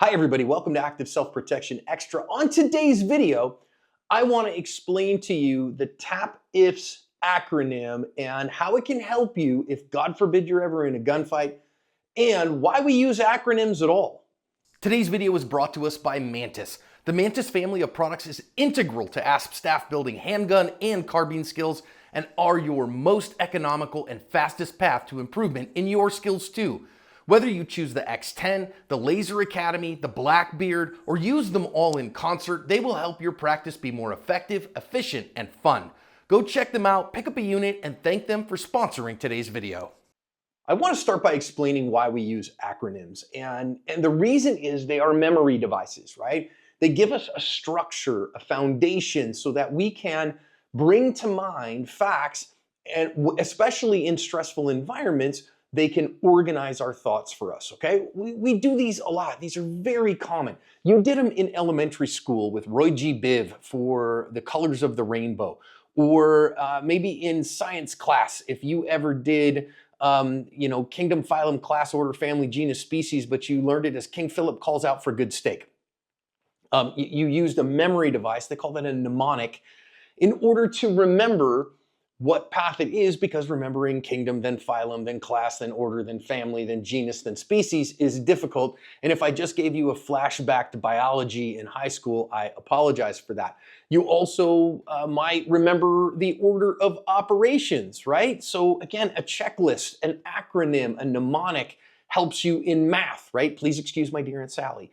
Hi everybody, welcome to Active Self-Protection Extra. On today's video, I want to explain to you the TAP-IFS acronym and how it can help you if, God forbid, you're ever in a gunfight, and why we use acronyms at all. Today's video is brought to us by Mantis. The Mantis family of products is integral to ASP staff building handgun and carbine skills and are your most economical and fastest path to improvement in your skills too. Whether you choose the X10, the Laser Academy, the Blackbeard, or use them all in concert, they will help your practice be more effective, efficient, and fun. Go check them out, pick up a unit, and thank them for sponsoring today's video. I want to start by explaining why we use acronyms. And the reason is they are memory devices, right? They give us a structure, a foundation, so that we can bring to mind facts, and especially in stressful environments, they can organize our thoughts for us, okay? We do these a lot. These are very common. You did them in elementary school with Roy G. Biv for the colors of the rainbow, or maybe in science class, if you ever did kingdom, phylum, class, order, family, genus, species, but you learned it as King Philip calls out for good steak. You used a memory device, they call that a mnemonic, in order to remember what path it is, because remembering kingdom, then phylum, then class, then order, then family, then genus, then species is difficult. And if I just gave you a flashback to biology in high school, I apologize for that. You also might remember the order of operations, right? So again, a checklist, an acronym, a mnemonic helps you in math, right? Please excuse my dear Aunt Sally.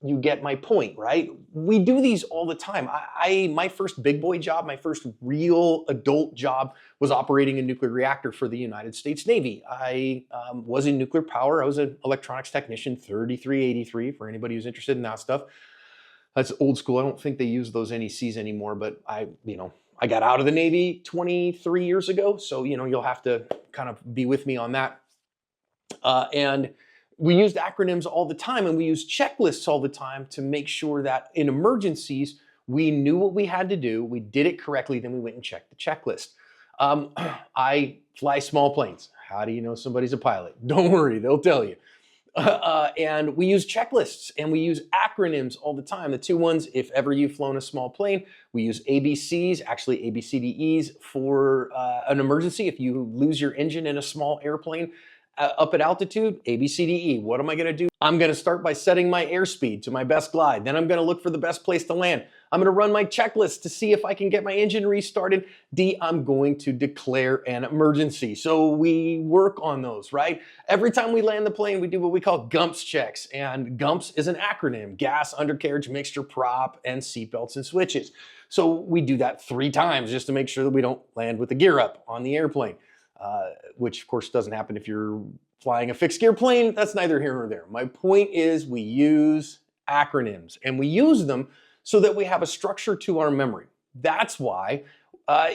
You get my point, right? We do these all the time. My first big boy job, my first real adult job was operating a nuclear reactor for the United States Navy. I was in nuclear power. I was an electronics technician, 3383, for anybody who's interested in that stuff. That's old school. I don't think they use those NECs anymore, but I got out of the Navy 23 years ago. So, you'll have to kind of be with me on that. And we used acronyms all the time, and we used checklists all the time to make sure that in emergencies, we knew what we had to do, we did it correctly, then we went and checked the checklist. I fly small planes. How do you know somebody's a pilot? Don't worry, they'll tell you. And we use checklists and we use acronyms all the time. The two ones, if ever you've flown a small plane, we use ABCs, actually ABCDEs for an emergency. If you lose your engine in a small airplane, up at altitude, ABCDE. What am I gonna do? I'm gonna start by setting my airspeed to my best glide. Then I'm gonna look for the best place to land. I'm gonna run my checklist to see if I can get my engine restarted. D, I'm going to declare an emergency. So we work on those, right? Every time we land the plane, we do what we call GUMPS checks. And GUMPS is an acronym: gas, undercarriage, mixture, prop, and seatbelts and switches. So we do that 3 times just to make sure that we don't land with the gear up on the airplane. Which of course doesn't happen if you're flying a fixed gear plane. That's neither here nor there. My point is we use acronyms, and we use them so that we have a structure to our memory. That's why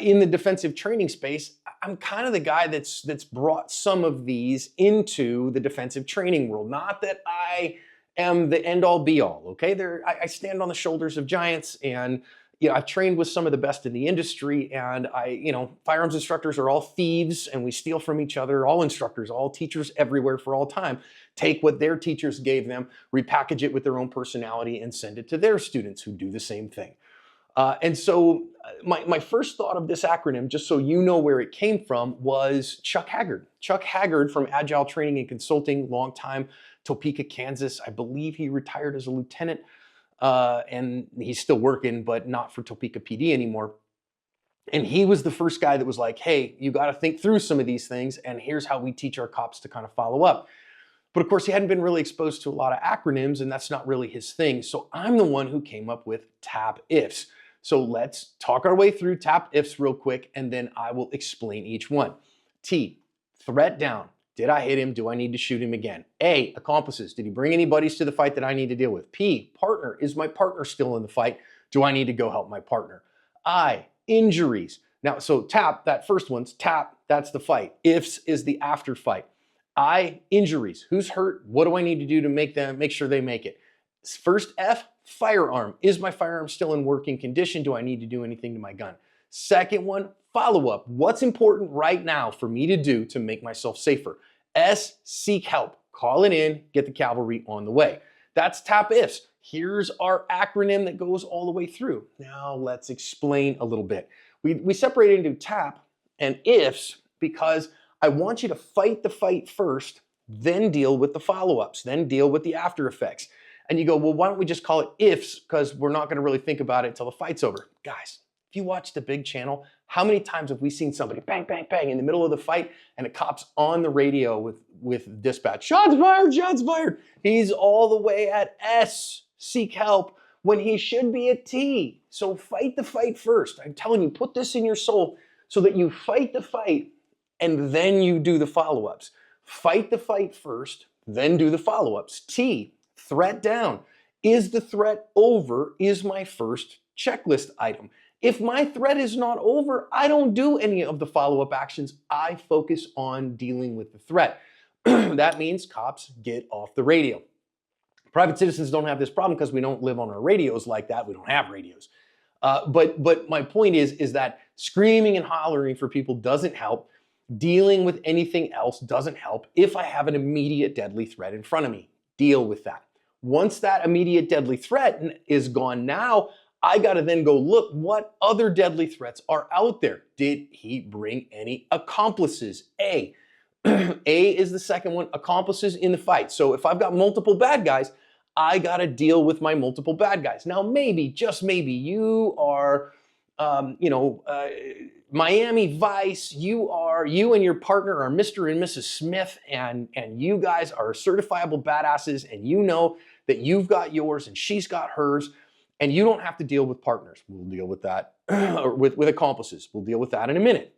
in the defensive training space, I'm kind of the guy that's brought some of these into the defensive training world. Not that I am the end all be all, okay? I stand on the shoulders of giants, and I've trained with some of the best in the industry, and firearms instructors are all thieves and we steal from each other. All instructors, all teachers everywhere for all time take what their teachers gave them, repackage it with their own personality, and send it to their students who do the same thing. And so my first thought of this acronym, just so you know where it came from, was Chuck Haggard. Chuck Haggard from Agile Training and Consulting, long time, Topeka, Kansas. I believe he retired as a lieutenant. And he's still working, but not for Topeka PD anymore. And he was the first guy that was like, hey, you got to think through some of these things, and here's how we teach our cops to kind of follow up. But of course, he hadn't been really exposed to a lot of acronyms, and that's not really his thing. So I'm the one who came up with TAPIFFS. So let's talk our way through TAPIFFS real quick, and then I will explain each one. T, threat down. Did I hit him? Do I need to shoot him again? A, accomplices. Did he bring any buddies to the fight that I need to deal with? P, partner. Is my partner still in the fight? Do I need to go help my partner? I, injuries. Now, so TAP, that first one's TAP, that's the fight. IFS is the after fight. I, injuries. Who's hurt? What do I need to do to make sure they make it? First F, firearm. Is my firearm still in working condition? Do I need to do anything to my gun? Second one, follow-up. What's important right now for me to do to make myself safer? S, seek help. Call it in, get the cavalry on the way. That's TAPIFFS. Here's our acronym that goes all the way through. Now let's explain a little bit. We separate into TAP and IFS because I want you to fight the fight first, then deal with the follow-ups, then deal with the after effects. And you go, well, why don't we just call it IFS because we're not going to really think about it until the fight's over. Guys, if you watch the big channel, how many times have we seen somebody bang, bang, bang in the middle of the fight and a cop's on the radio with dispatch? Shots fired, shots fired. He's all the way at S, seek help, when he should be at T. So fight the fight first. I'm telling you, put this in your soul so that you fight the fight and then you do the follow-ups. Fight the fight first, then do the follow-ups. T, threat down. Is the threat over? Is my first checklist item. If my threat is not over, I don't do any of the follow-up actions. I focus on dealing with the threat. That means cops get off the radio. Private citizens don't have this problem because we don't live on our radios like that. We don't have radios. But my point is that screaming and hollering for people doesn't help. Dealing with anything else doesn't help. If I have an immediate deadly threat in front of me, deal with that. Once that immediate deadly threat is gone, now I got to then go look what other deadly threats are out there. Did he bring any accomplices? A. A is the second one, accomplices in the fight. So if I've got multiple bad guys, I got to deal with my multiple bad guys. Now, maybe, just maybe, you are, Miami Vice, you and your partner are Mr. and Mrs. Smith, and you guys are certifiable badasses, and you know that you've got yours and she's got hers, and you don't have to deal with partners. We'll deal with that, or with accomplices. We'll deal with that in a minute.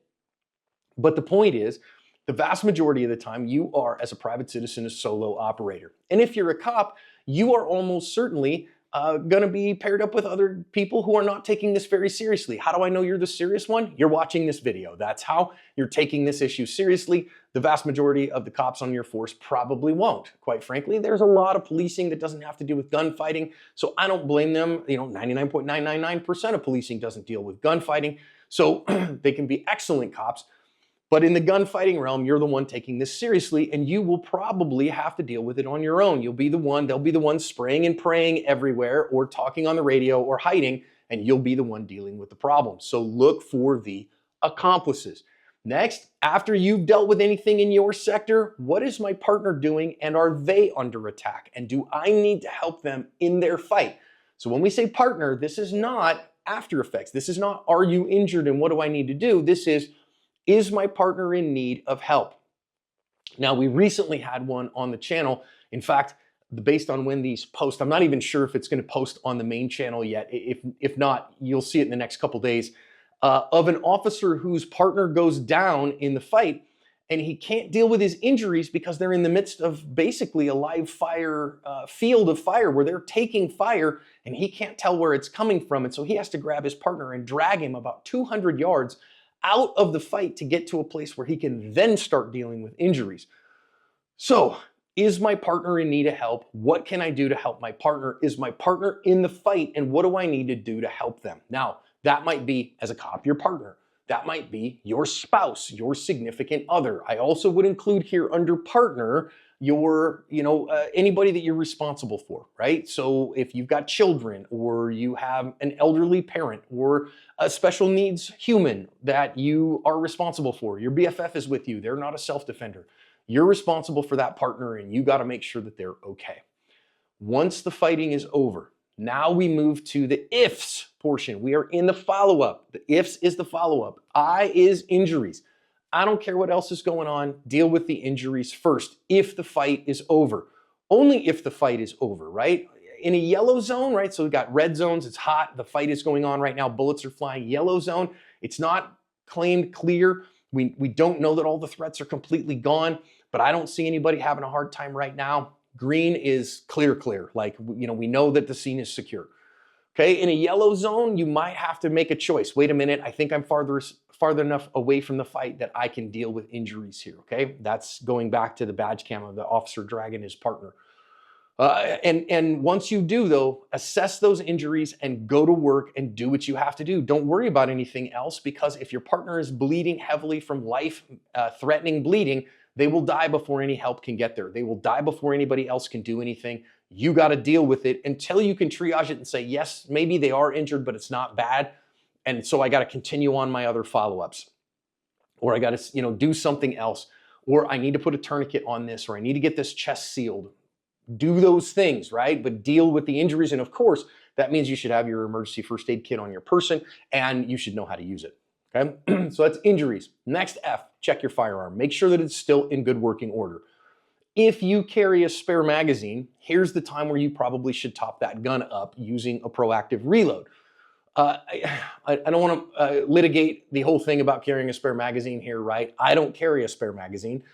But the point is, the vast majority of the time, you are, as a private citizen, a solo operator. And if you're a cop, you are almost certainly going to be paired up with other people who are not taking this very seriously. How do I know you're the serious one? You're watching this video. That's how you're taking this issue seriously. The vast majority of the cops on your force probably won't. Quite frankly, there's a lot of policing that doesn't have to do with gunfighting, so I don't blame them. 99.999% of policing doesn't deal with gunfighting, so they can be excellent cops. But in the gunfighting realm, you're the one taking this seriously, and you will probably have to deal with it on your own. They'll be the one spraying and praying everywhere, or talking on the radio, or hiding, and you'll be the one dealing with the problem. So look for the accomplices. Next, after you've dealt with anything in your sector, what is my partner doing, and are they under attack? And do I need to help them in their fight? So when we say partner, this is not after effects. This is not, are you injured and what do I need to do? This is my partner in need of help? Now, we recently had one on the channel. In fact, based on when these post, I'm not even sure if it's going to post on the main channel yet. If not, you'll see it in the next couple days, of an officer whose partner goes down in the fight, and he can't deal with his injuries because they're in the midst of basically a live fire, field of fire where they're taking fire, and he can't tell where it's coming from. And so he has to grab his partner and drag him about 200 yards out of the fight to get to a place where he can then start dealing with injuries. So, is my partner in need of help? What can I do to help my partner? Is my partner in the fight, and what do I need to do to help them? Now, that might be, as a cop, your partner. That might be your spouse, your significant other. I also would include here under partner your, anybody that you're responsible for, right? So if you've got children, or you have an elderly parent, or a special needs human that you are responsible for, your BFF is with you, they're not a self-defender. You're responsible for that partner, and you got to make sure that they're okay. Once the fighting is over, now we move to the IFS portion. We are in the follow-up. The IFS is the follow-up. I is injuries. I don't care what else is going on. Deal with the injuries first if the fight is over. Only if the fight is over, right? In a yellow zone, right? So we've got red zones, it's hot, the fight is going on right now, bullets are flying. Yellow zone, it's not claimed clear. We don't know that all the threats are completely gone, but I don't see anybody having a hard time right now. Green is clear. Like, we know that the scene is secure. Okay, in a yellow zone, you might have to make a choice. Wait a minute, I think I'm farther enough away from the fight that I can deal with injuries here, okay? That's going back to the badge cam of the officer dragging his partner. And once you do, though, assess those injuries and go to work and do what you have to do. Don't worry about anything else, because if your partner is bleeding heavily from life-threatening bleeding, they will die before any help can get there. They will die before anybody else can do anything. You got to deal with it until you can triage it and say, yes, maybe they are injured, but it's not bad. And so I got to continue on my other follow-ups, or I got to, do something else, or I need to put a tourniquet on this, or I need to get this chest sealed. Do those things, right? But deal with the injuries. And of course, that means you should have your emergency first aid kit on your person and you should know how to use it. Okay. So that's injuries. Next F, check your firearm. Make sure that it's still in good working order. If you carry a spare magazine, here's the time where you probably should top that gun up using a proactive reload. I don't want to litigate the whole thing about carrying a spare magazine here, right? I don't carry a spare magazine.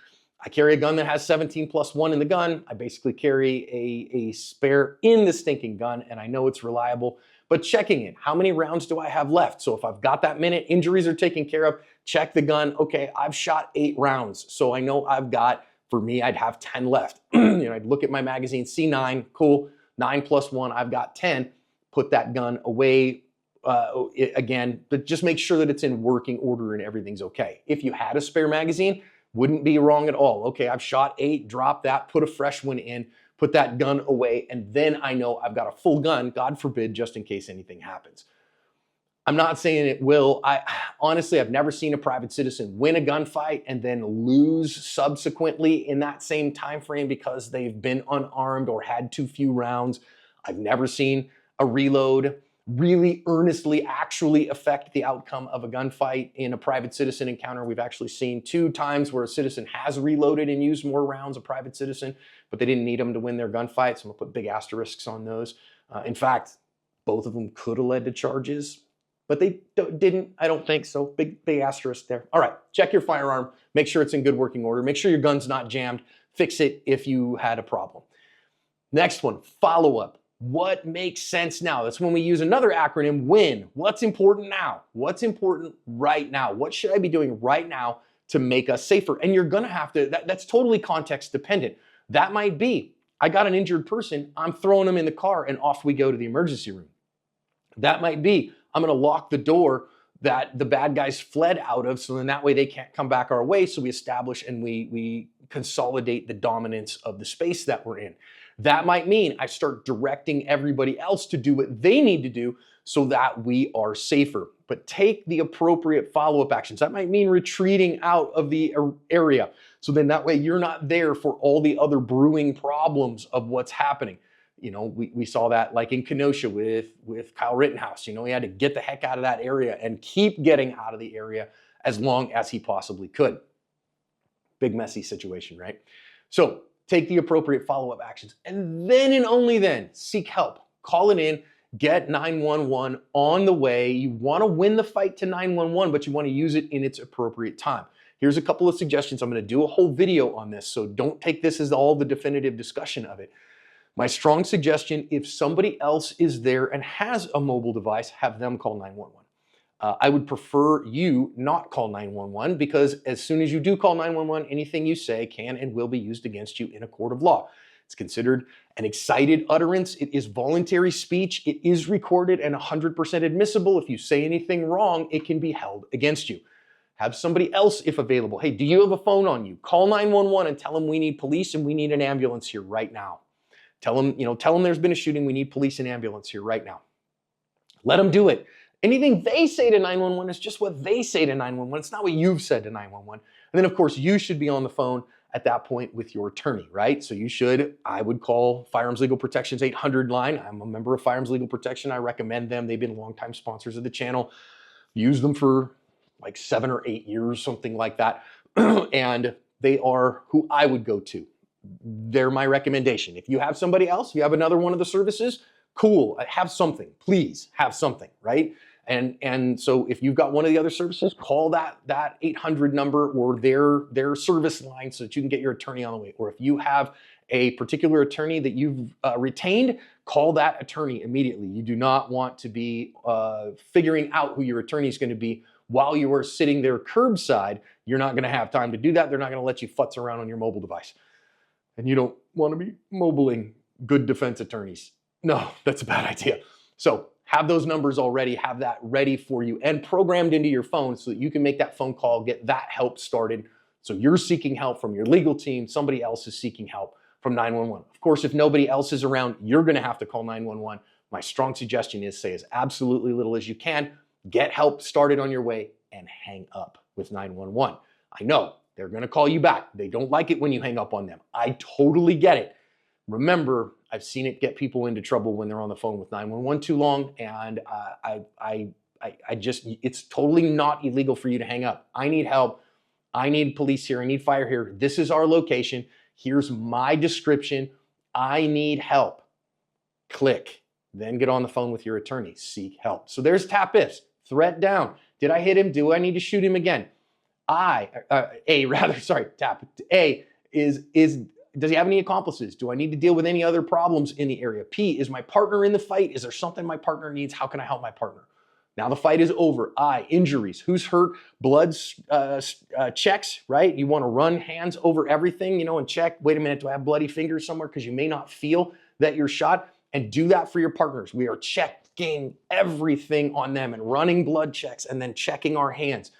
I carry a gun that has 17+1 in the gun. I basically carry a spare in the stinking gun, and I know it's reliable, but checking it. How many rounds do I have left? So if I've got that minute, injuries are taken care of, check the gun. Okay, I've shot 8 rounds, so I know I've got, for me, I'd have 10 left. I'd look at my magazine, C9, cool, 9+1, I've got 10. Put that gun away again, but just make sure that it's in working order and everything's okay. If you had a spare magazine, wouldn't be wrong at all. Okay, I've shot 8, drop that, put a fresh one in, put that gun away, and then I know I've got a full gun, God forbid, just in case anything happens. I'm not saying it will. Honestly, I've never seen a private citizen win a gunfight and then lose subsequently in that same time frame because they've been unarmed or had too few rounds. I've never seen a reload really earnestly actually affect the outcome of a gunfight in a private citizen encounter. We've actually seen 2 times where a citizen has reloaded and used more rounds, a private citizen, but they didn't need them to win their gunfight. So I'm gonna put big asterisks on those. In fact, both of them could have led to charges, but they didn't, I don't think so. Big asterisk there. All right, check your firearm, make sure it's in good working order, make sure your gun's not jammed, fix it if you had a problem. Next one, follow-up. What makes sense now? That's when we use another acronym, WIN. What's important now? What's important right now? What should I be doing right now to make us safer? And you're gonna have to, that's totally context dependent. That might be, I got an injured person, I'm throwing them in the car and off we go to the emergency room. That might be, I'm gonna lock the door that the bad guys fled out of, so then that way they can't come back our way, so we establish and we consolidate the dominance of the space that we're in. That might mean I start directing everybody else to do what they need to do so that we are safer. But take the appropriate follow-up actions. That might mean retreating out of the area. So then that way you're not there for all the other brewing problems of what's happening. We saw that like in Kenosha with Kyle Rittenhouse. He had to get the heck out of that area and keep getting out of the area as long as he possibly could. Big messy situation, right? So take the appropriate follow-up actions, and then and only then seek help. Call it in, get 911 on the way. You want to win the fight to 911, but you want to use it in its appropriate time. Here's a couple of suggestions. I'm going to do a whole video on this, so don't take this as all the definitive discussion of it. My strong suggestion, if somebody else is there and has a mobile device, have them call 911. I would prefer you not call 911 because as soon as you do call 911, anything you say can and will be used against you in a court of law. It's considered an excited utterance. It is voluntary speech. It is recorded and 100% admissible. If you say anything wrong, it can be held against you. Have somebody else if available. Hey, do you have a phone on you? Call 911 and tell them we need police and we need an ambulance here right now. Tell them there's been a shooting. We need police and ambulance here right now. Let them do it. Anything they say to 911 is just what they say to 911. It's not what you've said to 911. And then of course you should be on the phone at that point with your attorney, right? So I would call Firearms Legal Protection's 800 line. I'm a member of Firearms Legal Protection. I recommend them. They've been longtime sponsors of the channel. Use them for like 7 or 8 years, something like that. And they are who I would go to. They're my recommendation. If you have somebody else, you have another one of the services, cool, have something, please have something, right? And so if you've got one of the other services, call that 800 number or their service line so that you can get your attorney on the way. Or if you have a particular attorney that you've retained, call that attorney immediately. You do not want to be figuring out who your attorney is going to be while you are sitting there curbside. You're not going to have time to do that. They're not going to let you futz around on your mobile device. And you don't want to be mobiling good defense attorneys. No, that's a bad idea. So have those numbers already, have that ready for you and programmed into your phone so that you can make that phone call, get that help started. So you're seeking help from your legal team, somebody else is seeking help from 911. Of course, if nobody else is around, you're gonna have to call 911. My strong suggestion is say as absolutely little as you can, get help started on your way, and hang up with 911. I know they're gonna call you back. They don't like it when you hang up on them. I totally get it. Remember, I've seen it get people into trouble when they're on the phone with 911 too long, and it's totally not illegal for you to hang up. I need help. I need police here. I need fire here. This is our location. Here's my description. I need help. Click. Then get on the phone with your attorney. Seek help. So there's TAP-IFFS. Threat down. Did I hit him? Do I need to shoot him again? TAP. A is does he have any accomplices? Do I need to deal with any other problems in the area? P, is my partner in the fight? Is there something my partner needs? How can I help my partner? Now the fight is over. I, injuries. Who's hurt? Blood checks, right? You want to run hands over everything, and check, wait a minute, do I have bloody fingers somewhere? Because you may not feel that you're shot. And do that for your partners. We are checking everything on them and running blood checks and then checking our hands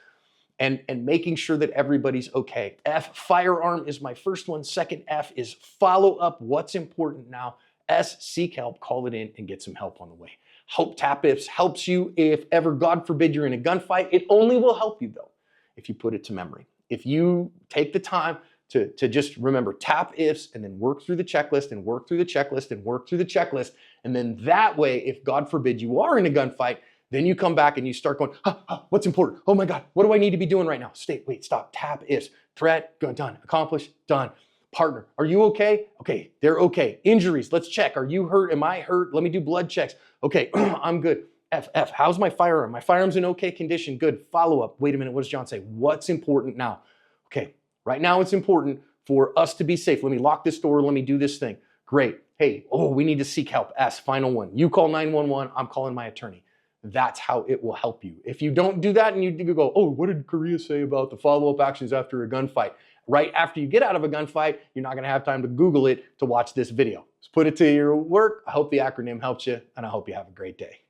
and making sure that everybody's okay. F, firearm is my first one. Second F is follow up. What's important now? S, seek help, call it in and get some help on the way. Hope TAP-IFFS helps you if ever, God forbid, you're in a gunfight. It only will help you though if you put it to memory. If you take the time to just remember TAP-IFFS and then work through the checklist and work through the checklist and work through the checklist. And then that way, if God forbid you are in a gunfight, then you come back and you start going, what's important? Oh my God, what do I need to be doing right now? Wait, stop, TAP-IFFS, threat, done, accomplished, done. Partner, are you okay? Okay, they're okay. Injuries, let's check. Are you hurt? Am I hurt? Let me do blood checks. Okay, I'm good. F, how's my firearm? My firearm's in okay condition, good. Follow up, wait a minute, what does John say? What's important now? Okay. Right now, it's important for us to be safe. Let me lock this door. Let me do this thing. Great. Hey, we need to seek help. S, final one. You call 911. I'm calling my attorney. That's how it will help you. If you don't do that and you go, what did Korea say about the follow-up actions after a gunfight? Right after you get out of a gunfight, you're not going to have time to Google it to watch this video. Just put it to your work. I hope the acronym helps you, and I hope you have a great day.